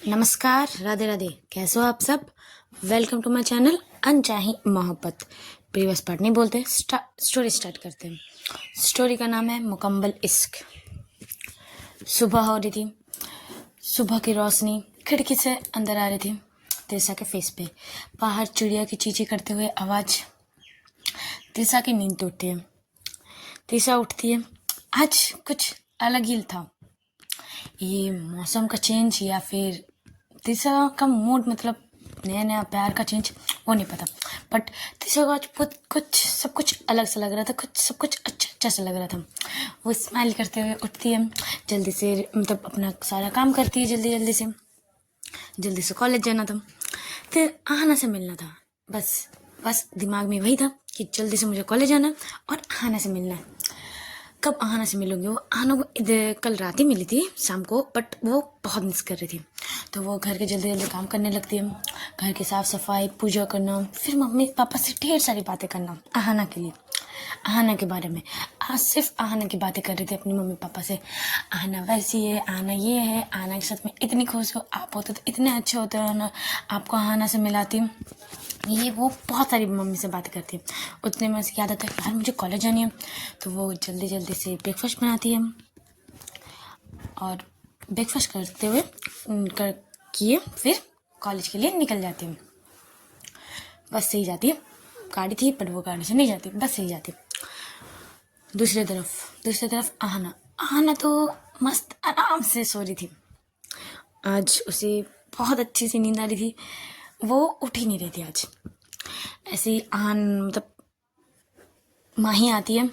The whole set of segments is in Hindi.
नमस्कार, राधे राधे। कैसे हो आप सब? वेलकम टू माय चैनल अनचाही मोहब्बत। प्रीवियस पार्ट नहीं बोलते, स्टोरी स्टार्ट करते हैं। स्टोरी का नाम है मुकम्मल इश्क। सुबह हो रही थी। सुबह की रोशनी खिड़की से अंदर आ रही थी तिरसा के फेस पे। बाहर चिड़िया की चींची करते हुए आवाज़ तिरसा की नींद टूटती है। तिरसा उठती है। आज कुछ अलग ही था। ये मौसम का चेंज या फिर तीसरा का मूड, मतलब नया नया प्यार का चेंज, वो नहीं पता। बट तीसरा को आज कुछ सब कुछ अलग सा लग रहा था, सब कुछ अच्छा अच्छा सा लग रहा था। वो स्माइल करते हुए उठती है, जल्दी से मतलब अपना सारा काम करती है, जल्दी से कॉलेज जाना था, फिर आहाना से मिलना था। बस दिमाग में वही था कि जल्दी से मुझे कॉलेज जाना है और आहाना से मिलना है। कब आहाना से मिलूंगी? वो आहाना को कल रात ही मिली थी शाम को, बट वो बहुत मिस कर रही थी। तो वो घर के जल्दी जल्दी काम करने लगती है, घर की साफ सफाई, पूजा करना, फिर मम्मी पापा से ढेर सारी बातें करना आहाना के लिए, आहाना के बारे में। आज सिर्फ आहाना की बातें कर रही थी अपनी मम्मी पापा से। आहाना वैसी है, आहाना ये है, आहाना के साथ में इतनी खुश हो, आप होते तो इतने अच्छे होते हो ना, आपको आहाना से मिलाती। ये वो बहुत सारी मम्मी से बातें करती है। उतने में उसकी आदत है यार मुझे कॉलेज जानी है, तो वो जल्दी जल्दी से ब्रेकफास्ट बनाती है और ब्रेकफास्ट करते हुए किए फिर कॉलेज के लिए निकल जाती है। बस से ही जाती है, गाड़ी थी पर वो गाड़ी से नहीं जाती, बस से ही जाती है। दूसरी तरफ आहाना तो मस्त आराम से सो रही थी। आज उसे बहुत अच्छी सी नींद आ रही थी, वो उठ ही नहीं रही थी आज। ऐसे ही मतलब माही आती है,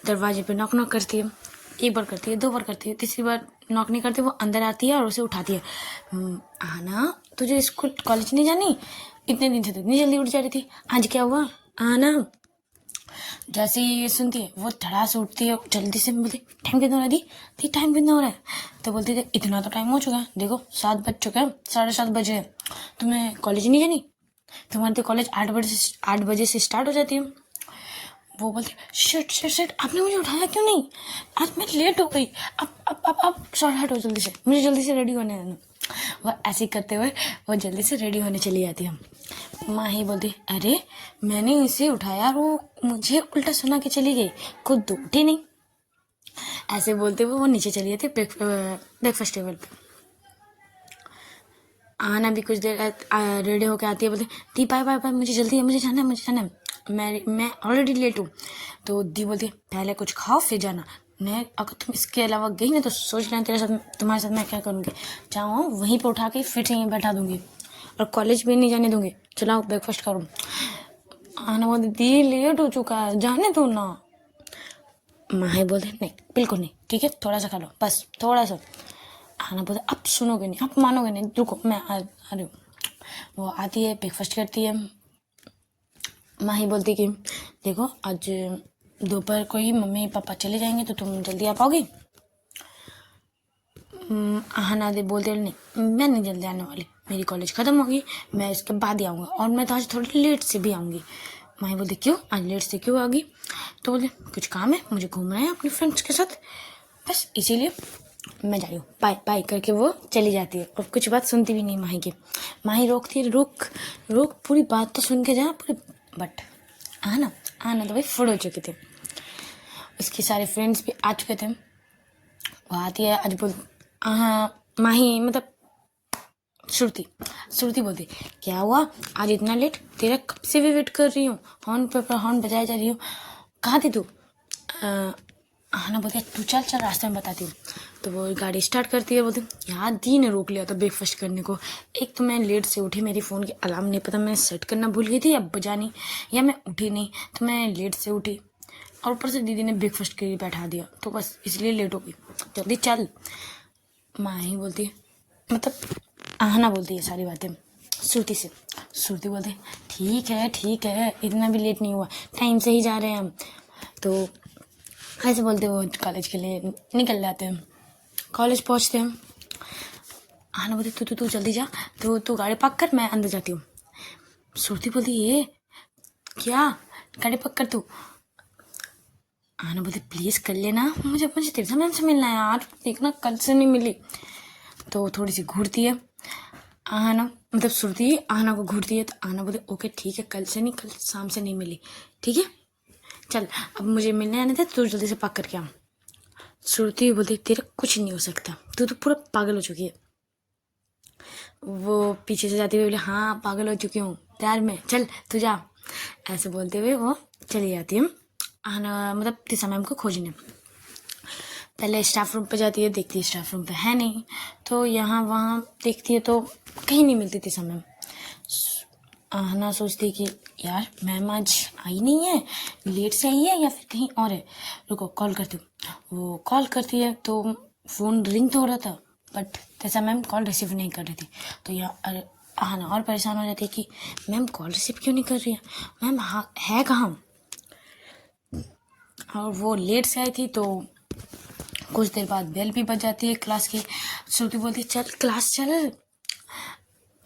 दरवाजे पे नॉक करती है। एक बार करती है, दो बार करती है, तीसरी बार नॉक नहीं करती, वो अंदर आती है और उसे उठाती है। आना, तुझे स्कूल कॉलेज नहीं जानी? इतने दिन से तो इतनी जल्दी उठ जा रही थी, आज क्या हुआ? आना। जैसे ही ये सुनती है वो धड़ा से उठती है, जल्दी से बोलती टाइम कितना हो रहा है? टाइम कितना हो रहा है? तो बोलती थी इतना तो टाइम हो चुका है, देखो 7 बज चुका है, 7:30 बजे है, तुम्हें कॉलेज नहीं जानी? तुम्हारी तो कॉलेज 8 बजे से स्टार्ट हो जाती है। वो बोलती शिट, आपने मुझे उठाया क्यों नहीं? आज मैं लेट हो गई। अब सॉरी, हटो जल्दी से, मुझे जल्दी से रेडी होने देना। वह ऐसे करते हुए वो जल्दी से रेडी होने चली जाती है। माँ ही बोलती अरे मैंने इसे उठाया, वो मुझे उल्टा सुना के चली गई, खुद तो उठी नहीं। ऐसे बोलते हुए वो नीचे चली जाती ब्रेकफास्ट टेबल पे। आना भी कुछ देर रेडी होकर आती है, बोलती दी बाय, मुझे जल्दी है, मुझे जाना है, मैं ऑलरेडी लेट हूँ। तो दी बोलती है पहले कुछ खाओ फिर जाना। मैं अगर तुम इसके अलावा गई ना तो सोच लेना तुम्हारे साथ मैं क्या करूँगी। चाहो वहीं पे उठा के फिर से यहीं बैठा दूंगी और कॉलेज भी नहीं जाने दूंगी। चलाओ ब्रेकफास्ट करो। आना बोलती दी लेट हो चुका है, जाने दो ना। माही बोलते नहीं बिल्कुल नहीं, ठीक है थोड़ा सा खा लो, बस थोड़ा सा। आना बोलते अब सुनोगे नहीं, अब मानोगे नहीं, रुको मैं आ रही हूँ। वो आती है, ब्रेकफास्ट करती है। माही बोलती कि देखो आज दोपहर को ही मम्मी पापा चले जाएंगे तो तुम जल्दी आ पाओगी? आहाना दे बोलते नहीं मैं नहीं जल्दी आने वाली, मेरी कॉलेज ख़त्म होगी, मैं इसके बाद ही आऊँगा और मैं तो आज थोड़ी लेट से भी आऊँगी। माही बोलती क्यों आज लेट से क्यों आगी? तो बोलते कुछ काम है, मुझे घूमना है अपने फ्रेंड्स के साथ, बस इसीलिए मैं जा रही हूँ, बाय बाय करके वो चली जाती है और कुछ बात सुनती भी नहीं माही की। माही रोकती है रुक पूरी बात तो सुन के जा पूरी। बट आना तो भाई फुड़ हो चुके थे, उसके सारे फ्रेंड्स भी आ चुके थे। वो आती है, आज बोल माही मतलब श्रुति बोलती क्या हुआ आज इतना लेट? तेरा कब से भी वेट कर रही हूँ, हॉर्न बजाए जा रही हूँ, कहाँ थी तू? आना बोलती तू चल रास्ते में बताती हूँ। तो वो गाड़ी स्टार्ट करती है, बोलती यार दी ने रोक लिया था ब्रेकफास्ट करने को। एक तो मैं लेट से उठी, मेरी फ़ोन की अलार्म नहीं पता मैं सेट करना भूल गई थी या बजानी, या मैं उठी नहीं तो मैं लेट से उठी, और ऊपर से दीदी ने ब्रेकफास्ट के लिए बैठा दिया तो बस इसलिए लेट हो गई, जल्दी चल। माँ ही बोलती है मतलब आहाना बोलती है सारी बातें श्रुति से। श्रुति बोलती ठीक है इतना भी लेट नहीं हुआ, टाइम से ही जा रहे हैं हम। तो ऐसे बोलते वो कॉलेज के लिए निकल जाते हैं। कॉलेज पहुंचते हैं। आहाना बोलती तू जल्दी जा, तू गाड़ी पक कर, मैं अंदर जाती हूँ। श्रुति बोलती ये क्या, गाड़ी पक कर तू। आहाना बोलती प्लीज़ कर लेना, मुझे तिरसा मैम से मिलना है यार, देखना कल से नहीं मिली। तो थोड़ी सी घूरती है, आहना मतलब श्रुति आहना को घूरती है, तो आहना बोलती ओके ठीक है, कल से नहीं, कल शाम से नहीं मिली, ठीक है चल अब मुझे मिलने आने थे, तू जल्दी से पक करके आ। श्रुति बोलती तेरा कुछ नहीं हो सकता, तू तो पूरा पागल हो चुकी है। वो पीछे से जाती हुई बोले हाँ पागल हो चुकी हूँ प्यार में, चल तू जा। ऐसे बोलते हुए वो चली जाती है आहना मतलब तिशा मैम को खोजने। पहले स्टाफ रूम पे जाती है, देखती है स्टाफ रूम पे है नहीं, तो यहाँ वहाँ देखती है तो कहीं नहीं मिलती तिशा मैम। आहना सोचती है कि यार मैम आज आई नहीं है, लेट से आई है या फिर कहीं और है, रुको कॉल करती हूँ। वो कॉल करती है तो फ़ोन रिंग तो हो रहा था but Tisha ma'am call receive नहीं कर रही थी। तो यहाँ आहना और परेशान हो जाती है कि मैम कॉल रिसीव क्यों नहीं कर रही है, मैम है कहाँ। और वो लेट से आई थी तो कुछ देर बाद बेल भी बज जाती है क्लास की। श्रुति बोलती चल क्लास चल।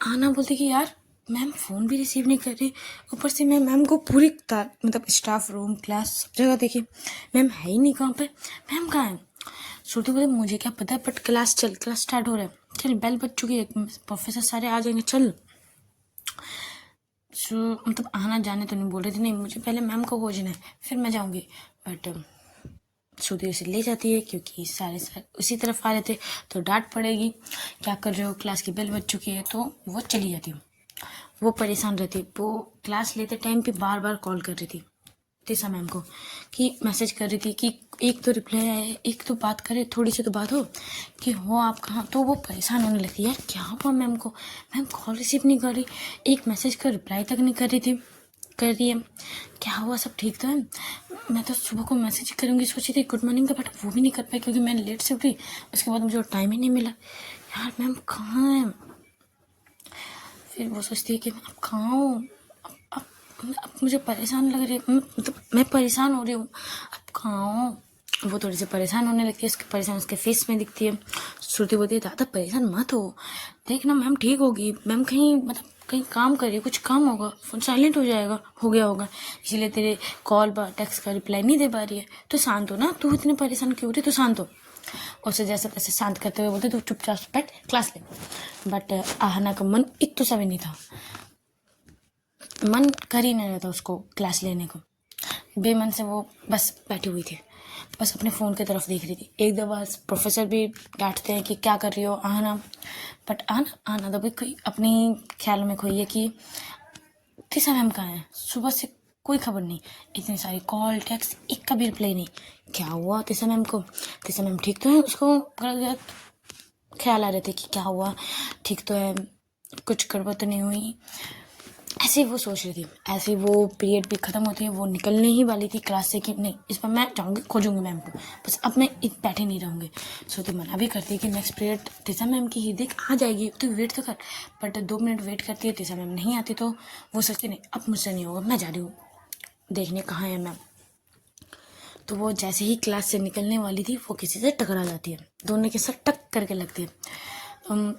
आना बोलती कि यार मैम फ़ोन भी रिसीव नहीं कर रही, ऊपर से मैं मैम को पूरी मतलब स्टाफ रूम क्लास सब जगह देखी, मैम है ही नहीं कहाँ पे, मैम कहाँ है। श्रुति बोलती मुझे क्या पता बट क्लास चल, क्लास स्टार्ट हो रहा है, चल बेल बज चुकी है, प्रोफेसर सारे आ जाएंगे चल। मतलब आना जाने तो नहीं बोल रही थी, नहीं मुझे पहले मैम को खोजना है फिर मैं जाऊँगी, बट श्रुति उसे ले जाती है क्योंकि सारे उसी तरफ आ रहे थे तो डांट पड़ेगी, क्या कर रहे हो, क्लास की बेल बज चुकी है। तो वो चली जाती है। वो परेशान रहती, वो क्लास लेते टाइम पे बार बार कॉल कर रही थी तिशा मैम को, कि मैसेज कर रही थी कि एक तो रिप्लाई आए, एक तो बात करे, थोड़ी सी तो बात हो कि हो आप कहाँ। तो वो परेशान होने लगती है, यार क्या हुआ मैम को, मैम कॉल रिसीव नहीं कर रही, एक मैसेज का रिप्लाई तक नहीं कर रही थी, कर रही है, क्या हुआ सब ठीक तो है। मैं तो सुबह को मैसेज करूँगी सोची थी गुड मॉर्निंग का, बट वो भी नहीं कर पाई क्योंकि मैं लेट से उठी, उसके बाद मुझे टाइम ही नहीं मिला, यार मैम कहाँ है। फिर वो सोचती है कि अब कहाँ हूँ, अब मुझे परेशान लग रही है, मतलब मैं परेशान हो रही हूँ, अब कहाँ हूँ। वो थोड़ी सी परेशान होने लगती है, उसके परेशान उसके फेस में दिखती है। श्रुति बोलती है ज़्यादा परेशान मत हो, देखना मैम ठीक होगी, मैम कहीं मतलब कहीं काम कर रही है, कुछ काम होगा, फोन साइलेंट हो जाएगा, हो गया होगा, इसीलिए तेरे कॉल पर टेक्स्ट का रिप्लाई नहीं दे पा रही है। तो शांत हो ना, तू इतने परेशान क्यों हो रही, तो शांत हो। उसे जैसे तैसे शांत करते हुए बोलते तू चुपचाप बैठ क्लास ले। बट आहना का मन इतना सा भी नहीं था, मन कर ही नहीं रहा था उसको क्लास लेने को, बेमन से वो बस बैठी हुई थी, बस अपने फ़ोन की तरफ देख रही थी। एक दो बार प्रोफेसर भी डांटते हैं कि क्या कर रही हो आहना, बट आना तो भी कोई अपनी ख्यालों में खोई है कि तिशा मैम कहाँ है, सुबह से कोई खबर नहीं, इतनी सारी कॉल टेक्स्ट एक का भी रिप्लाई नहीं, क्या हुआ तिशा मैम को, तिशा मैम ठीक तो है, उसको गलत ख्याल आ रहे थे कि क्या हुआ, ठीक तो है, कुछ गड़बड़ तो नहीं हुई, ऐसे ही वो सोच रही थी। ऐसे ही वो पीरियड भी ख़त्म होती है, वो निकलने ही वाली थी क्लास से कि नहीं इस पर मैं जाऊँगी खोजूंगी मैम को, बस अब मैं बैठे नहीं रहूँगी। सो तो मना भी करती है कि नेक्स्ट पीरियड तिशा मैम की ही देख आ जाएगी, तो वेट तो कर, बट 2 मिनट वेट करती है, तिशा मैम नहीं आती, तो वो सोचती नहीं अब मुझसे नहीं होगा, मैं जा रही हूँ देखने कहाँ है मैम। तो वो जैसे ही क्लास से निकलने वाली थी वो किसी से टकरा जाती है, दोनों के साथ टक करके लगती है।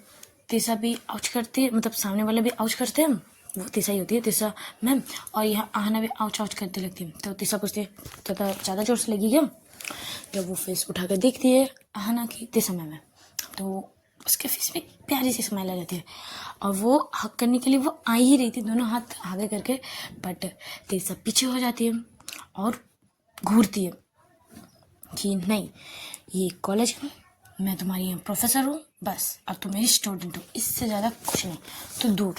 तिशा भी आउच करती है, मतलब सामने वाले भी आउच करते हैं, वो तिशा ही होती है तिशा मैम, और यहाँ आहना भी आउच आउच करती लगती है। तो तिशा पूछती है तो ज़्यादा जोर से लगी क्या। जब वो फेस उठा कर देखती है आहना की तिशा मैम है, तो उसके फेस पे प्यारी सी स्माइल आ जाती है, और वो हक करने के लिए वो आ ही रही थी दोनों हाथ आगे करके, बट तिशा पीछे हो जाती है और घूरती है कि नहीं ये कॉलेज है, मैं तुम्हारी प्रोफेसर हूँ बस, अब तुम मेरी स्टूडेंट हो, इससे ज़्यादा कुछ नहीं, तो दूर।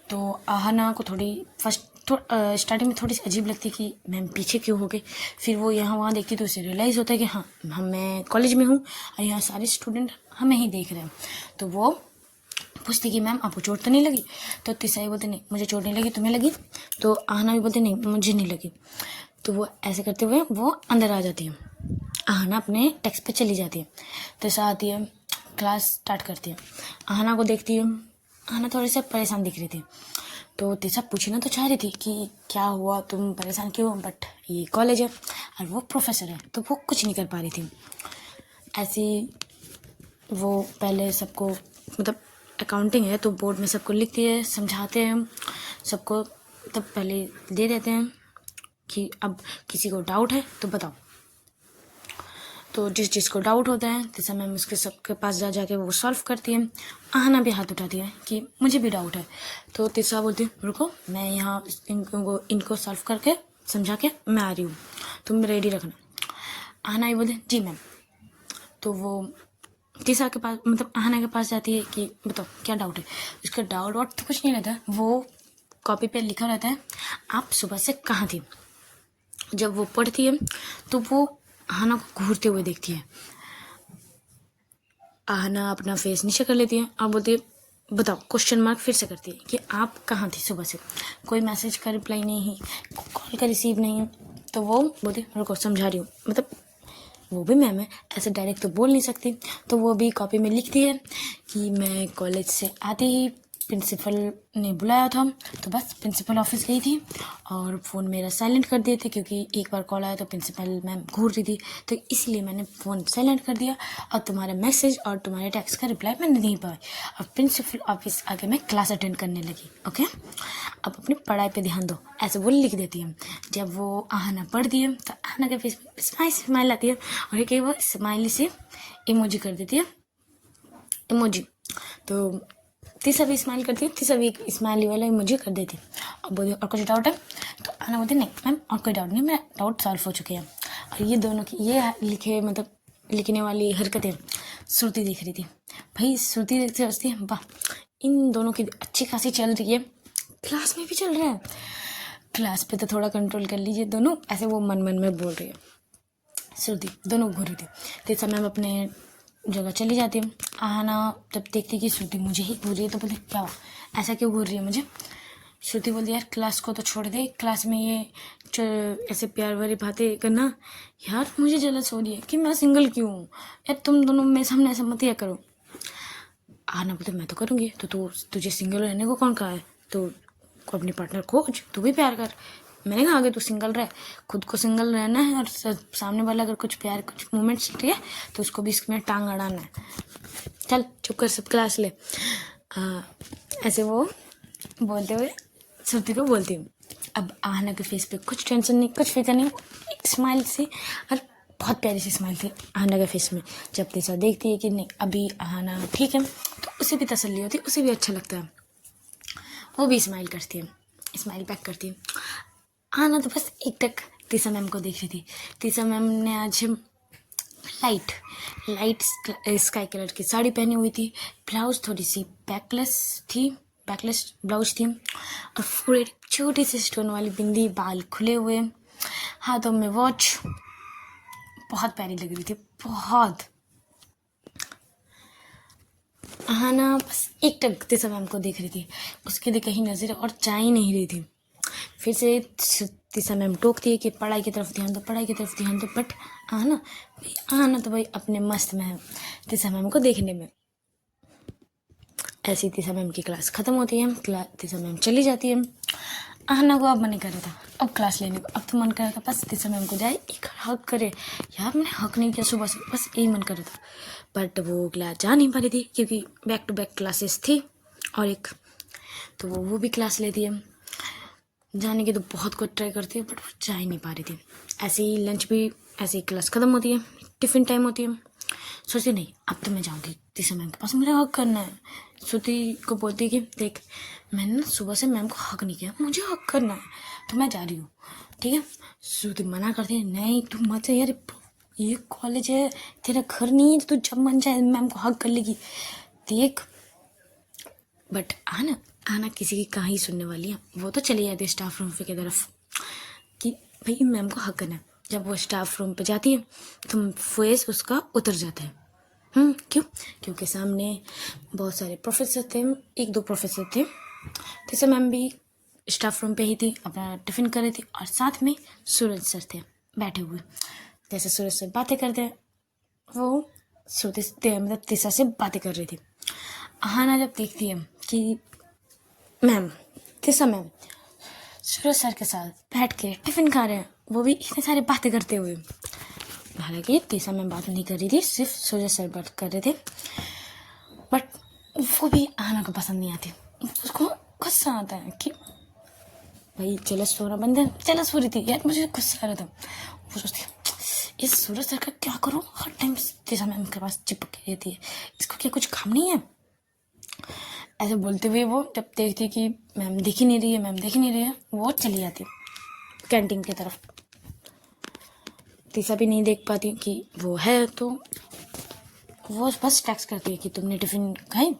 तो आहना को थोड़ी फर्स्ट स्टार्टिंग में थोड़ी सी अजीब लगती कि मैम पीछे क्यों हो गए, फिर वो यहाँ वहाँ देखती तो उसे रियलाइज़ होता है कि हाँ मैं कॉलेज में हूँ और यहाँ सारे स्टूडेंट हमें ही देख रहे हैं। तो वो पूछती कि मैम आपको चोट तो नहीं लगी, तो तिशा बोलते नहीं मुझे चोट नहीं लगी, तुम्हें लगी, तो आहना भी बोलते नहीं मुझे नहीं लगी। तो वो ऐसे करते हुए वो अंदर आ जाती है, आहना अपने टेक्स्ट पे चली जाती है, तिशा आती है क्लास स्टार्ट करती है, आहना को देखती है, आहना थोड़ी सी परेशान दिख रही थी, तो तिशा पूछना तो चाह रही थी कि क्या हुआ तुम परेशान क्यों हो, बट ये कॉलेज है और वो प्रोफेसर है तो वो कुछ नहीं कर पा रही थी। ऐसी वो पहले सबको मतलब अकाउंटिंग है तो बोर्ड में सबको लिखती है, समझाते हैं सबको, तब पहले दे देते हैं कि अब किसी को डाउट है तो बताओ। तो तो जिस चीज़ को डाउट होता है तीसरा मैम उसके सबके पास जा जाके वो सॉल्व करती है। आहना भी हाथ उठाती है कि मुझे भी डाउट है। तो तीसरा बोलती है रुको, मैं यहाँ इनको सॉल्व करके समझा के मैं आ रही हूँ, तुम रेडी रखना। आहना ही बोलती जी मैम। तो वो तीसरा के पास मतलब आहना के पास जाती है कि बताओ क्या डाउट है। उसका डाउट वाउट तो कुछ नहीं रहता, वो कॉपी पे लिखा रहता है आप सुबह से कहाँ थी। जब वो पढ़ती है तो वो आहना को घूरते हुए देखती है। आहना अपना फेस नीचे कर लेती है और बोलती है बताओ, क्वेश्चन मार्क फिर से करती है कि आप कहाँ थी सुबह से, कोई मैसेज का रिप्लाई नहीं, कॉल का रिसीव नहीं। तो वो बोलती रुको समझा रही हूँ, मतलब वो भी मैम है, ऐसे डायरेक्ट तो बोल नहीं सकती। तो वो भी कॉपी में लिखती है कि मैं कॉलेज से आते ही प्रिंसिपल ने बुलाया था, तो बस प्रिंसिपल ऑफिस गई थी और फ़ोन मेरा साइलेंट कर दिए थे क्योंकि एक बार कॉल आया तो प्रिंसिपल मैम घूर रही थी, तो इसलिए मैंने फ़ोन साइलेंट कर दिया और तुम्हारा मैसेज और तुम्हारे टेक्स्ट का रिप्लाई मैंने नहीं पाया। और प्रिंसिपल ऑफिस आके मैं क्लास अटेंड करने लगी। ओके, अब अपनी पढ़ाई पे ध्यान दो, ऐसे वो लिख देती है। जब वो आहना पढ़ती है तो आहना के फेस में स्माइल आती है और एक वो स्माइली से इमोजी कर देती है, इमोजी। तो तीसरा भी स्माइल करती है, तीसरा भी एक स्माइली वाला इमोजी कर देती है। अब बोली और कुछ डाउट है, तो आहना बोलती नहीं मैम और कोई डाउट नहीं, मेरा डाउट सॉल्व हो चुके हैं। और ये दोनों की ये लिखने वाली हरकतें श्रुति देख रही थी। भाई श्रुति देखते सोचती है वाह इन दोनों की अच्छी खासी चल रही है, क्लास में भी चल रहा है, क्लास पे तो थोड़ा कंट्रोल कर लीजिए दोनों, ऐसे वो मन मन में बोल रही है। श्रुति दोनों घूर रही थी। तीसरा मैम अपने जगह चली जाती है। आहना जब देखती कि श्रुति मुझे ही घूर रही है तो बोलती क्या हुआ, ऐसा क्यों घूर रही है मुझे। श्रुति बोलती यार क्लास को तो छोड़ दे, क्लास में ये ऐसे प्यार भरी बातें करना, यार मुझे जलस हो रही है कि मैं सिंगल क्यों हूँ, यार तुम दोनों मेरे सामने ऐसा मत किया करो। आहना बोलते मैं तो करूँगी, तो तुझे सिंगल रहने को कौन कहा है, तो अपनी पार्टनर खोज, तू भी प्यार कर। मैंने कहा आगे तू सिंगल रह, खुद को सिंगल रहना है और सामने वाला अगर कुछ प्यार कुछ मोमेंट्स लिए तो उसको भी इसमें टांग अड़ाना है। चल चुप कर, सब क्लास ले। ऐसे वो बोलते हुए श्रुति को बोलती हूँ। अब आहना के फेस पे कुछ टेंशन नहीं, कुछ फिक्र नहीं, एक स्माइल सी और बहुत प्यारी सी स्माइल थी आहना के फेस में। जब तीसरा देखती है कि नहीं अभी आहना ठीक है तो उसे भी तसल्ली होती है, उसे भी अच्छा लगता है, वो भी स्माइल करती है, स्माइल बैक करती है। आहना तो बस एक टक तीसरा मैम को देख रही थी। तीसरा मैम ने आज लाइट स्काई कलर की साड़ी पहनी हुई थी, ब्लाउज थोड़ी सी बैकलेस ब्लाउज थी और पूरे छोटी सी स्टोन वाली बिंदी, बाल खुले हुए, हाथों में वॉच, बहुत प्यारी लग रही थी बहुत। आहना बस एक टक तीसरा मैम को देख रही थी, उसके लिए कहीं नजर और जा ही नहीं रही थी। फिर से तीसरा मैम टोकती है कि पढ़ाई की तरफ ध्यान दो, पढ़ाई की तरफ ध्यान दो, बट आहना तो भाई अपने मस्त में है तीसरा मैम को देखने में। ऐसी तीसरा मैम की क्लास ख़त्म होती है, तीसरा मैम चली जाती है। आहना को अब मन नहीं कर रहा था अब क्लास लेने को, अब तो मन कर रहा था बस तीसरा मैम को जाए एक हक करे, यार मैंने हक नहीं किया सुबह से, बस यही मन कर रहा था। बट वो क्लास जा नहीं पा रही थी क्योंकि बैक टू बैक क्लासेस थी और एक तो वो भी क्लास लेती है। जाने की तो बहुत कुछ ट्राई करती है बट वो जा ही नहीं पा रही थी। ऐसे ही लंच भी ऐसे ही क्लास ख़त्म होती है, टिफ़िन टाइम होती है, सोचती नहीं अब तो मैं जाऊँगी तीसरा मैम के पास, मुझे हक करना है। श्रुति को बोलती है कि देख मैंने ना सुबह से मैम को हक नहीं किया, मुझे हक करना है तो मैं जा रही हूँ, ठीक है। श्रुति मना करती है नहीं तू मत जा यार, ये कॉलेज है तेरा घर नहीं है, तो तू जब मन चाहे मैम को हक कर लेगी देख। बट आना किसी की कहाँ ही सुनने वाली है, वो तो चली जाती है स्टाफ रूम की तरफ कि भाई मैम को हक करना है। जब वो स्टाफ रूम पे जाती है तो फेस उसका उतर जाता है। क्यों? क्योंकि सामने बहुत सारे प्रोफेसर थे, एक दो प्रोफेसर थे, जैसे मैम भी स्टाफ रूम पे ही थी, अपना टिफ़िन कर रही थी और साथ में सूरज सर थे बैठे हुए। जैसे सूरज सर बातें करते हैं वो मतलब तीसरा से बातें कर रही थी। आहना जब देखती है कि तीसरा मैम सूरज सर के साथ बैठ के टिफ़िन खा रहे हैं, वो भी इतनी सारी बातें करते हुए, हालांकि तीसरा मैम बात नहीं कर रही थी, सिर्फ सूरज सर बात कर रहे थे, बट वो भी आहना को पसंद नहीं आती। उसको गुस्सा आता है कि भाई जलस हो रहा बंदे, जलस हो रही थी यार, मुझे गुस्सा आ रहा था। वो सोचती इस सूरज सर का क्या करूँ, हर टाइम तीसरा मैम के पास चिपक के रहती है, इसको क्या कुछ काम नहीं है। ऐसे बोलते हुए वो जब देखती कि मैम दिख ही नहीं रही है, मैम दिख ही नहीं रही है, वो चली जाती कैंटीन की तरफ। तीसरा भी नहीं देख पाती कि वो है, तो वो बस टेक्स्ट करती है कि तुमने टिफ़िन खाई,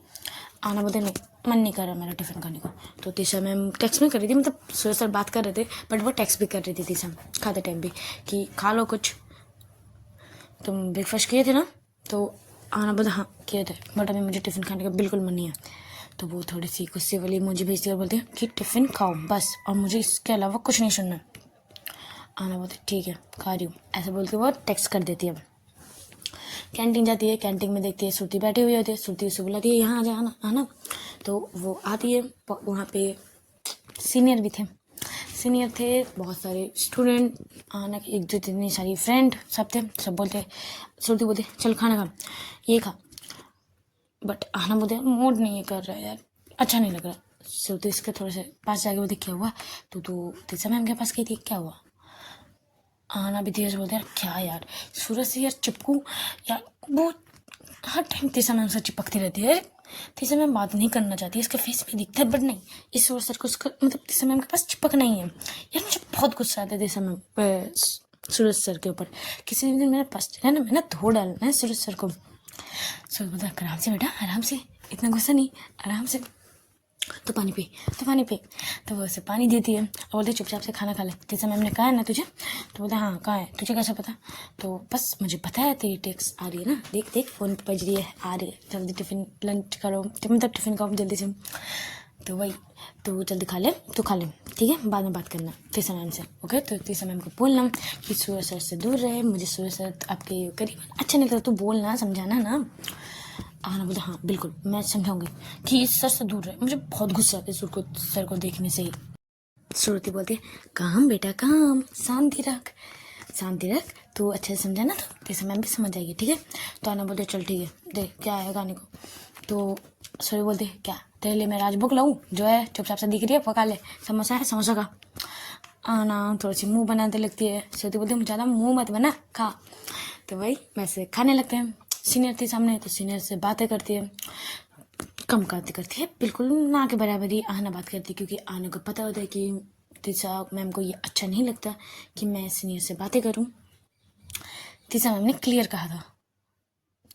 आना बोलते नहीं, मन नहीं कर रहा मेरा टिफ़िन खाने को। तो तीसरा मैम टेक्स्ट में कर रही थी, मतलब सूरज सर बात कर रहे थे बट वो टेक्स्ट भी कर रही थी तीसरा खाते टाइम भी कि खा लो कुछ, तुम ब्रेकफास्ट किए थे ना। तो आना बोलते हाँ किए थे, बट अभी मुझे टिफ़िन खाने का बिल्कुल मन नहीं है। तो वो थोड़ी सी गुस्से वाली मुझे भेजती है और बोलती है कि टिफ़िन खाओ बस, और मुझे इसके अलावा कुछ नहीं सुनना। आना बोलते ठीक है खा रही हूँ, ऐसे बोल के वो टेक्स्ट कर देती है। कैंटीन जाती है, कैंटीन में देखती है श्रुति बैठी हुई होती है, श्रुति उसे बुलाती है यहाँ आ जा आना। तो वो आती है, वहाँ पे सीनियर भी थे, सीनियर थे, बहुत सारे स्टूडेंट, आना की एक जितनी सारी फ्रेंड सब थे। सब बोलते, श्रुति बोलते चल खाना खा, ये खा, बट आना बोलते मूड नहीं कर रहा है यार, अच्छा नहीं लग रहा। श्रुति इसके थोड़े से पास जाके बोलते क्या हुआ, तो तू तीसरा मैम के पास गई थी, क्या हुआ। आना भी धीरे से बोलते यार क्या यार, सूरज से यार चिपकू यार, वो हर टाइम तीसरा मैम से चिपकती रहती है। तीसरा मैम बात नहीं करना चाहती, इसके फेस पे दिखता है बट नहीं, इस सूरज सर को उसका मतलब तीसरा मैम के पास चिपकना ही है यार। मुझे बहुत गुस्सा आता है तीसरा मैम सूरज सर के ऊपर। किसी दिन मेरे पास है ना, मैंने धो डालना है सूरज सर को। सूरज बोलता आराम से बेटा, आराम से, इतना गुस्सा नहीं, आराम से, तो पानी पी, तो पानी पी। तो वो उसे पानी देती है और बोलती चुपचाप से खाना खा ले, जैसे मैम ने कहा है ना तुझे। तो बोलता हाँ कहाँ है, तुझे कैसे पता। तो बस मुझे पता है तेरी टेक्स्ट आ रही है ना, देख देख फ़ोन पे बज रही है, आ रही है, जल्दी टिफ़िन लंच करो, मतलब टिफ़िन खाओ जल्दी से। तो वही, तो जल्दी खा ले, तो खा ले, ठीक है, बाद में बात करना तीसरा मैम से, ओके। तो तीसरा मैम को बोलना कि सूरज सर से दूर रहे, मुझे सूरज सर आपके करीब अच्छा नहीं लगता, तू बोलना समझाना ना। आना बोलता हाँ बिल्कुल मैं समझाऊंगी कि इस सर से दूर रहे, मुझे बहुत गुस्सा आता है सर को देखने से ही। श्रुति बोलती है काम बेटा काम, शांति रख, शांति रख, तू अच्छे से समझा ना, तो तीसरा मैम भी समझ जाएगी, ठीक है। तो आना बोलते चल ठीक है, देख क्या है गाने को। तो सूर्य बोलते क्या तेरे लिए मैं राजभोग लाऊं, जो है चुपचाप से दिख रही है, पका ले, समोसा है समोसा का। आना थोड़ी सी मुंह बनाने लगती है, श्रुति बोलती है ज़्यादा मुंह मत बना, खा। तो वही वैसे खाने लगते हैं। सीनियर थी सामने, तो सीनियर से बातें करती है, कम करती है, बिल्कुल ना के बराबर ही आना बात करती है, क्योंकि आना को पता होता है कि तीसरा मैम को ये अच्छा नहीं लगता कि मैं सीनियर से बातें करूं। तीसरा मैम ने क्लियर कहा था,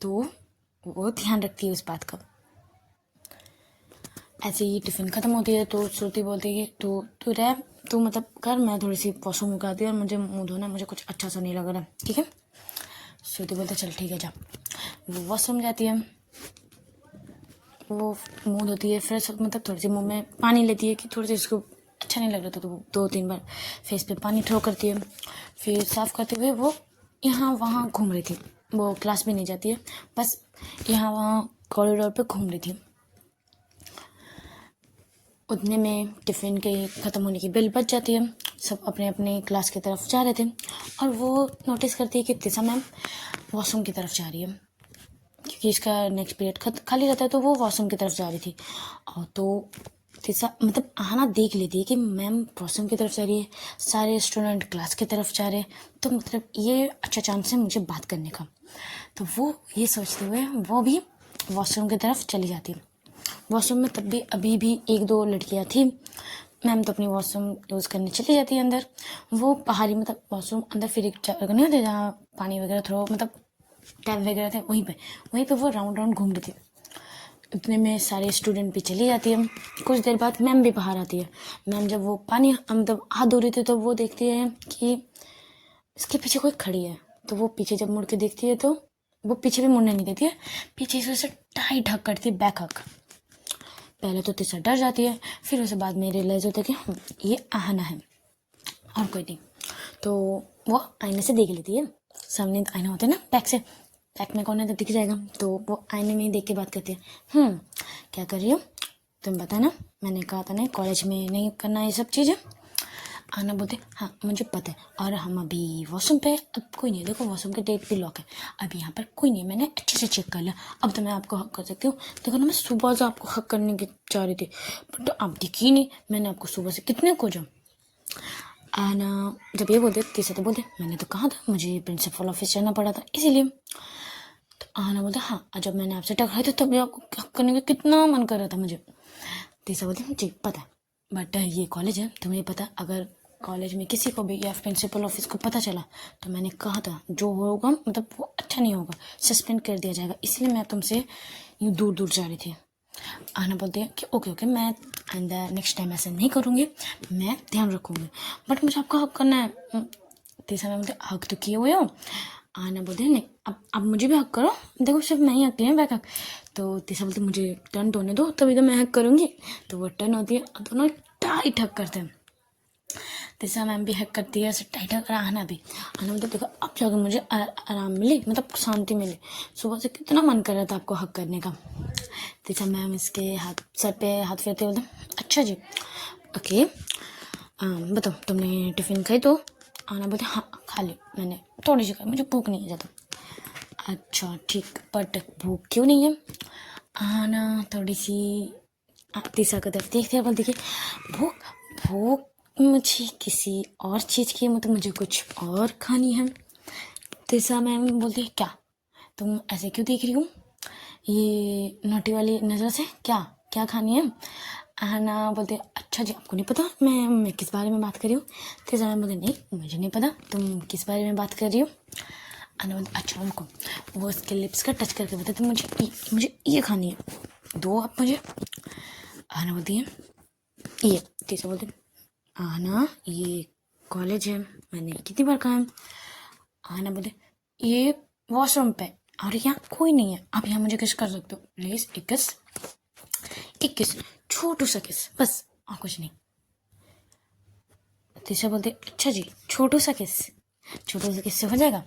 तो वो ध्यान रखती है उस बात का। ऐसे ही टिफ़िन ख़त्म होती है, तो श्रुति बोलती है कि तू रह, तू मतलब कर, मैं थोड़ी सी वॉशरूम में आती है, मुझे मुँह धोना, मुझे कुछ अच्छा सा नहीं लग रहा, ठीक है। श्रुति बोलते चल ठीक है जा। वो वॉशरूम जाती है, वो मुँह धोती है, फिर मतलब थोड़ी सी मुँह में पानी लेती है कि थोड़ी सी इसको अच्छा नहीं लग रहा था, तो 2-3 बार फेस पे पानी थ्रो करती है। फिर साफ़ करते हुए वो यहाँ वहाँ घूम रही थी, वो क्लास भी नहीं जाती है, बस यहाँ वहाँ कॉरिडोर पे घूम रही थी। उतने में टिफ़िन के ख़त्म होने की बेल बज जाती है, सब अपने अपने क्लास की तरफ जा रहे थे, और वो नोटिस करती है कि तीसरा मैम वॉशरूम की तरफ जा रही है, क्योंकि इसका नेक्स्ट पीरियड खाली रहता है, तो वो वॉशरूम की तरफ जा रही थी। और तो तीसरा मतलब आना देख लेती है कि मैम वॉशरूम की तरफ जा रही है, सारे स्टूडेंट क्लास की तरफ जा रहे हैं, तो मतलब ये अच्छा चांस है मुझे बात करने का। तो वो ये सोचते हुए वो भी वॉशरूम की तरफ चली जाती है। वॉशरूम में तब भी अभी भी 1-2 लड़कियां थी, मैम तो अपनी वॉशरूम यूज़ करने चली जाती है अंदर। वो पहाड़ी मतलब वॉशरूम अंदर फिर एक जगह नहीं होती जहाँ पानी वगैरह थ्रो मतलब टैप वगैरह थे, वहीं पे वो राउंड घूम रही थी। इतने में सारे स्टूडेंट भी चली जाती है। कुछ देर बाद मैम भी बाहर आती है। मैम जब वो पानी मतलब हाथ धो रही थी, तो वो देखती है कि इसके पीछे कोई खड़ी है, तो वो पीछे जब मुड़ के देखती है, तो वो पीछे भी मुड़ने नहीं देती है, पीछे से उसे टाइट हक करती है, बैक हक। पहले तो तीसरा डर जाती है, फिर उसे बाद में रियलाइज़ होता है कि ये आना है और कोई नहीं। तो वो आईने से देख लेती है, सामने आईना होता है ना, बैक में कौन है तो दिख जाएगा, तो वो आईने में ही देख के बात करती है। क्या कर रही हो तुम, बताना, मैंने कहा था ना कॉलेज में नहीं करना ये सब चीज़ें। आना बोलते हाँ मुझे पता है, और हम अभी वॉशरूम पे, अब कोई नहीं, देखो वॉशरूम के गेट भी लॉक है, अभी यहाँ पर कोई नहीं, मैंने अच्छे से चेक कर लिया, अब तो मैं आपको हक कर सकती हूँ। देखो ना, मैं सुबह से आपको हक करने की चाह रही थी, बट तो आप दिखी नहीं, मैंने आपको सुबह से कितने खोजा। आना जब ये बोलते तीसरा तो बोलते मैंने तो कहा था मुझे प्रिंसिपल ऑफिस जाना पड़ा था इसीलिए। तो आना बोलते हाँ, और जब मैंने आपसे टकराई तो तभी आपको क्या करने का कितना मन कर रहा था मुझे। तीसरा बोलते जी पता है, बट ये कॉलेज है, तुम्हें पता अगर कॉलेज में किसी को भी या प्रिंसिपल ऑफिस को पता चला तो मैंने कहा था जो होगा मतलब वो अच्छा नहीं होगा, सस्पेंड कर दिया जाएगा, इसलिए मैं तुमसे यूँ दूर दूर जा रही थी। आना बोलते हैं कि ओके ओके, मैं आइंदा नेक्स्ट टाइम ऐसा नहीं करूँगी, मैं ध्यान रखूँगी, बट मुझे आपका हक करना है। तीसरा मैं बोलते हक तो किए हुए हो। आना बोलते हैं नहीं, अब मुझे भी हक करो, देखो सिर्फ मैं ही हक लिया बैक हक। तो तीसरा बोलते मुझे टर्न तो होने दो, तभी तो मैं हक करूँगी। तो वो टर्न होती है, दोनों टाइट हक करते हैं। तीसरा मैम भी हक करती है ऐसे टाइट हक, आना भी। आना बोलते देखो अब जाकर मुझे आराम मिली, मतलब शांति मिली, सुबह से कितना मन कर रहा था आपको हक करने का। तीसरा मैम इसके हाथ सर पे हाथ फेरते बोलते अच्छा जी ओके, बताओ तुमने टिफ़िन खाई? तो आना बोलते हाँ खा ली मैंने, थोड़ी सी खाई, मुझे भूख नहीं है ज़्यादा। अच्छा ठीक, बट भूख क्यों नहीं है? आना थोड़ी सी तीसरा को देखते बोलती कि भूख भूख मुझे किसी और चीज़ की, मतलब मुझे कुछ और खानी है। तीसरा मैम बोलती है क्या, तुम ऐसे क्यों देख रही हो ये नोटी वाली नज़र से, क्या क्या खानी है? आना बोलते अच्छा जी आपको नहीं पता मैं किस बारे में बात कर रही हूँ? तीसरा मैम बोलते नहीं मुझे नहीं पता तुम किस बारे में बात कर रही हो। आना बोलते अच्छा उनको, वो उसके लिप्स का टच करके बोलते तो मुझे ये खानी है, दो आप मुझे। आना बोलती है ये। तीसरा बोलते आना ये कॉलेज है, मैंने कितनी बार कहा है। आना बोले ये वॉशरूम पे, और यहाँ कोई नहीं है, आप यहाँ मुझे किस कर सकते हो, प्लीज एक किस छोटू सा किस बस, और कुछ नहीं। तीसरा बोलते अच्छा जी छोटू सा किस से हो जाएगा?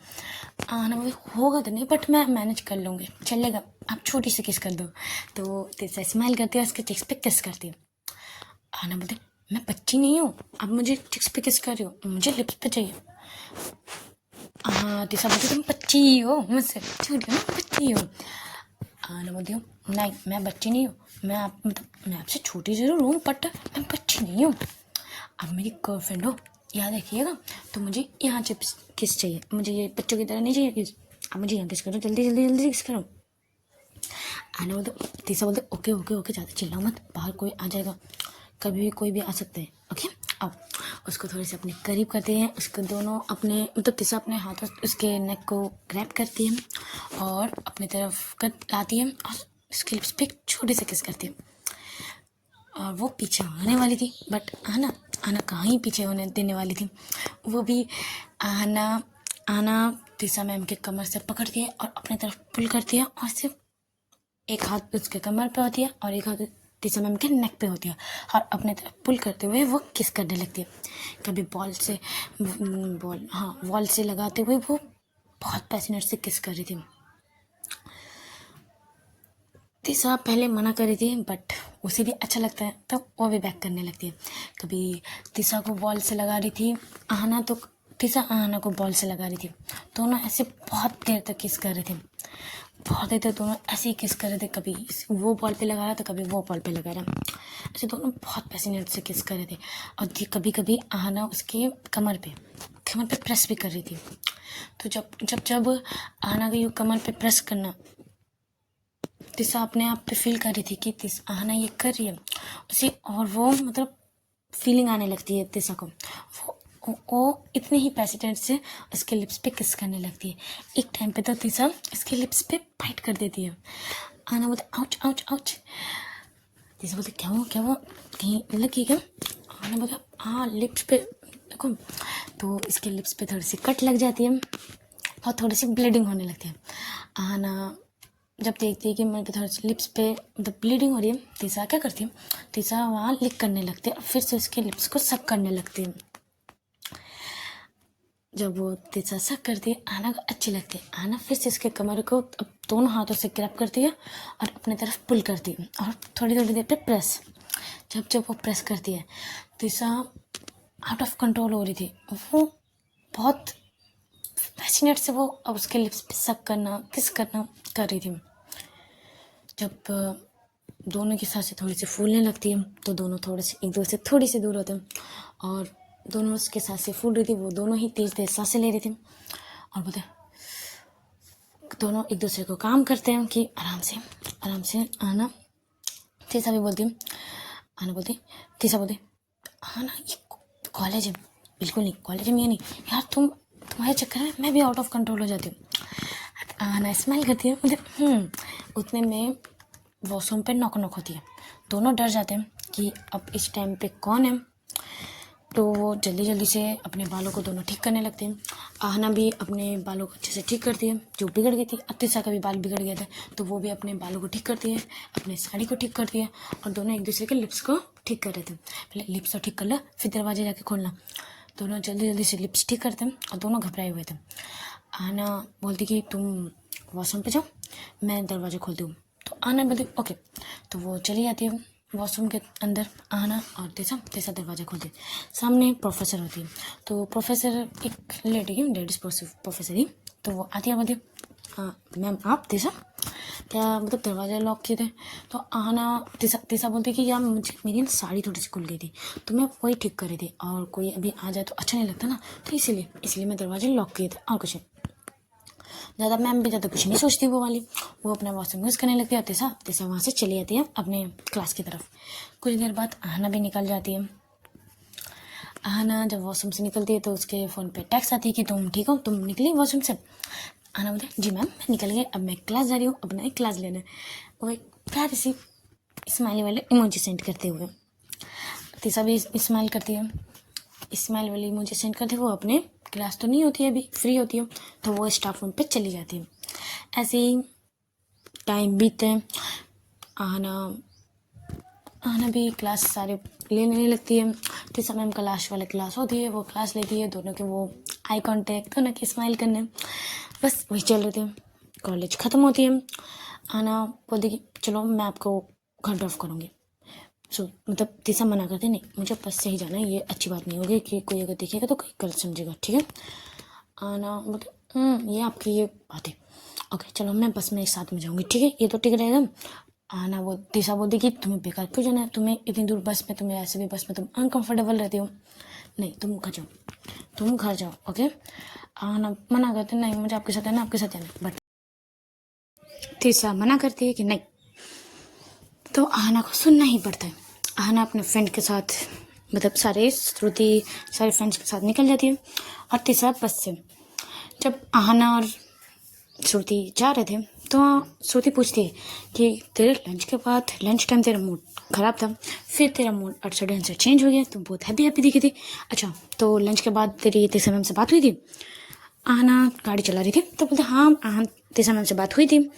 आना बोले होगा तो नहीं बट मैं मैनेज कर लूँगी, चलेगा, आप छोटी सी किस कर दो। तो तीसरा स्माइल करती है, उसके चिक्स पे किस करती है। आना बोलते मैं बच्ची नहीं हूँ, आप मुझे चिक्स पे किस कर रही हो, मुझे लिप्स पे चाहिए। हाँ तीसरा बोलती तुम बच्ची हो मुझसे छोटी हो, बच्ची हो। आना बोलती हूँ नहीं मैं बच्ची नहीं हूँ, मैं आपसे छोटी जरूर हूँ बट मैं बच्ची नहीं हूँ, आप मेरी गर्लफ्रेंड हो, याद रखिएगा। तो मुझे यहाँ चिप्स किस चाहिए, मुझे ये बच्चों की तरह नहीं चाहिए किस, आप मुझे यहाँ किस करो, जल्दी जल्दी जल्दी किस करो। आना बोलते तीसरा बोलते ओके ओके ओके, ज़्यादा चिल्लाओ मत, बाहर कोई आ जाएगा, कभी भी कोई भी आ सकता है, ओके। अब उसको थोड़े से अपने करीब करते हैं, उसको दोनों अपने मतलब तीसरा अपने हाथों उसके नेक को ग्रैब करती है और अपनी तरफ कर लाती है और उसके लिप्स पे छोटे से किस करती है। और वो पीछे होने वाली थी बट आना कहाँ ही पीछे होने देने वाली थी, वो भी आना तीसरा मैम के कमर से पकड़ती है और अपनी तरफ पुल करती है, और सिर्फ एक हाथ उसके कमर पे होती है और एक हाथ तीसरा मैम के नेक पे होती है, और अपने तरफ पुल करते हुए वो किस करने लगती है। कभी वॉल से लगाते हुए वो बहुत पैशनेट से किस कर रही थी। तीसरा पहले मना कर रही थी बट उसे भी अच्छा लगता है तो वो भी बैक करने लगती है। कभी तीसरा को वॉल से लगा रही थी तीसरा आना को बॉल से लगा रही थी, दोनों ऐसे बहुत देर तक किस कर रहे थे, बहुत देर तक दोनों ऐसे ही किस कर रहे थे, कभी वो बॉल पे लगा रहा था कभी वो बॉल पे लगा रहा, ऐसे दोनों बहुत पैशनेट से किस कर रहे थे। और कभी कभी आना उसके कमर पे प्रेस भी कर रही थी। तो जब आना की कमर पे प्रेस करना तीसरा अपने आप पे फील कर रही थी कि आना ये कर रही है उसे, और वो मतलब फीलिंग आने लगती है तीसरा को, वो इतने ही पैसिटेंट से उसके लिप्स पे किस करने लगती है। एक टाइम पे तो तीसरा इसके लिप्स पे फाइट कर देती है। आना बोलते आउच आउच आउच, तीसरा बोलते क्या हुआ कहीं लगी क्या? आना बोलता हाँ लिप्स पे देखो, तो इसके लिप्स पे थोड़ी सी कट लग जाती है और थोड़ी सी ब्लीडिंग होने लगती है। आना जब देखती है कि मेरे थोड़ा सा लिप्स पे मतलब ब्लीडिंग हो रही है, तीसरा क्या करती है, तीसरा वहाँ लिक करने लगती है और फिर से उसके लिप्स को सक करने लगती है। जब वो तीसरा सक करती है आना को अच्छी लगती है, आना फिर से इसके कमर को अब दोनों हाथों से ग्रैब करती है और अपने तरफ पुल करती है और थोड़ी थोड़ी देर पे प्रेस। जब वो प्रेस करती है तीसरा आउट ऑफ कंट्रोल हो रही थी, वो बहुत पैशनेट से वो अब उसके लिप्स पे सक करना किस करना कर रही थी। जब दोनों की सांसें थोड़ी सी फूलने लगती है तो दोनों थोड़े से एक दूसरे से थोड़ी सी दूर होते हैं और दोनों उसके सांसें फूल रही थी, वो दोनों ही तेज तेज सांसें ले रहे थे और बोलते दोनों एक दूसरे को काम करते हैं कि आराम से आना। तीसा भी बोलती आना बोलती तीसा बोलती आना ये कॉलेज है, बिल्कुल नहीं कॉलेज में ये नहीं यार, तुम्हारे चक्कर में मैं भी आउट ऑफ कंट्रोल हो जाती हूँ। आना स्माइल करती है, बोलते उतने में वॉशरूम पे नॉक नॉक होती है। दोनों डर जाते हैं कि अब इस टाइम पे कौन है, तो वो जल्दी जल्दी से अपने बालों को दोनों ठीक करने लगते हैं। आहना भी अपने बालों को अच्छे से ठीक करती है, जो बिगड़ गई थी। अतिशा का भी बाल बिगड़ गया था, तो वो भी अपने बालों को ठीक करती है, अपने साड़ी को ठीक करती है, और दोनों एक दूसरे के लिप्स को ठीक कर रहे थे। पहले लिप्स तो ठीक कर लो, फिर दरवाजे जाके खोलना। दोनों जल्दी जल्दी से लिप्स ठीक करते हैं और दोनों घबराए हुए थे। आहना बोलती कि तुम वॉशरूम पे जाओ, मैं दरवाजा खोलती हूँ। तो आहना बोलती ओके। तो वो चली जाती है वॉशरूम के अंदर। आहना और तीसा दरवाजा खोलती। सामने प्रोफेसर होती है, तो प्रोफेसर एक लेडी है, लेडीज प्रोफेसर ही। तो वो आती है, बोलती मैम आप तीसा क्या मतलब दरवाजा लॉक किए थे। तो आहना तीसा बोलती कि यार मेरी ना साड़ी थोड़ी सी खुल गई थी, तो मैं वही ठीक कर रही थी, और कोई अभी आ जाए तो अच्छा नहीं लगता ना, तो इसीलिए मैं दरवाजे लॉक किए थे, और कुछ नहीं। ज़्यादा मैम भी ज़्यादा कुछ नहीं सोचती वो वाली। वो अपना वॉशरूम यूज़ करने लगती है। तीसा वहाँ से चली जाती है अपने क्लास की तरफ। कुछ देर बाद आहना भी निकल जाती है। आहना जब वॉशरूम से निकलती है तो उसके फ़ोन पे टेक्स्ट आती है कि तुम ठीक हो, तुम निकली वॉशरूम से। आहना बोलती है जी मैम मैं निकल गई, अब मैं क्लास जा रही हूँ, अपना एक क्लास लेना है। वो एक प्यारी सी स्माइली वाले इमोजी सेंड करते हुए। तीसा भी स्माइल करती है, स्माइल वाली इमोजी सेंड करते हुए। वो अपने क्लास तो नहीं होती है, अभी फ्री होती है, तो वो स्टाफ रूम पे चली जाती है। ऐसे ही टाइम बीतते हैं। आहना भी क्लास सारे लेने लगती है। तीसरा मैम का लास्ट वाला क्लास होती है, वो क्लास लेती है। दोनों के वो आई कांटेक्ट, दोनों की स्माइल करने, बस वही चल रहे थे। कॉलेज ख़त्म होती है। आहना बोलती कि चलो मैं आपको घर ड्रॉप करूँगी। मतलब तीसरा मना करते नहीं, मुझे बस से ही जाना है, ये अच्छी बात नहीं होगी कि कोई अगर देखेगा तो कोई गलत समझेगा, ठीक है। आहना बोलते ये आपकी ये बात है, ओके चलो मैं बस में एक साथ में जाऊँगी, ठीक है ये तो ठीक रहेगा। आहना वो तीसा बोलती कि तुम्हें बेकार क्यों जाना है, तुम्हें इतनी दूर बस में, तुम्हें ऐसे भी बस में तुम अनकंफर्टेबल रहती हो, नहीं तुम घर जाओ ओके। आहना मना करते नहीं, मुझे आपके साथ जाना, आपके साथ जाना, बट तीसा मना करती है कि नहीं, तो आहना को सुनना ही पड़ता है। आहना अपने फ्रेंड के साथ, मतलब सारे फ्रेंड्स के साथ निकल जाती है। और तीसरा बस से जब आहना और श्रुति जा रहे थे तो श्रुति पूछती है कि तेरे लंच के बाद, लंच टाइम तेरा मूड ख़राब था, फिर तेरा मूड सडन से चेंज हो गया, तुम बहुत हैप्पी दिखी थी। अच्छा तो लंच के बाद तेरी तीसरा मैम से बात हुई थी। आहना गाड़ी चला रही थी तो बोलते हाँ तीसरा मैम से बात हुई थी।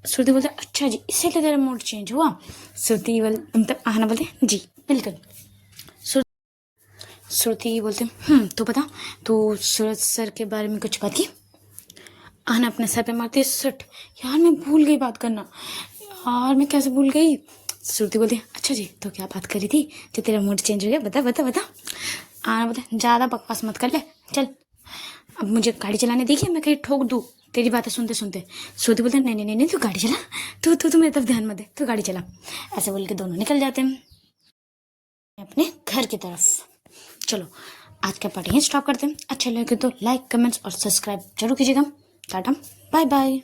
श्रुति बोलते अच्छा जी इसीलिए तेरा मूड चेंज हुआ। श्रुति मतलब आहना बोलते जी बिल्कुल। श्रुति बोलते तो बता तो सूरज सर के बारे में कुछ बात की। आहना अपने सर पे मारती है सट, यार मैं भूल गई बात करना, यार मैं कैसे भूल गई। श्रुति बोलती अच्छा जी तो क्या बात करी थी जो तेरा मूड चेंज हो गया, बता बता बता। आहना बोलते ज़्यादा बकवास मत कर ले, चल अब मुझे गाड़ी चलाने देखिए, मैं कहीं ठोक दूँ तेरी बातें सुनते सुनते। श्रुति बोलते नहीं तू गाड़ी चला, तू मेरे तरफ ध्यान मत दे, तू गाड़ी चला। ऐसे बोल के दोनों निकल जाते हैं अपने घर की तरफ। चलो आज का पार्ट यहीं स्टॉप करते हैं। अच्छा लगे तो लाइक कमेंट्स और सब्सक्राइब जरूर कीजिएगा। Tata bye bye.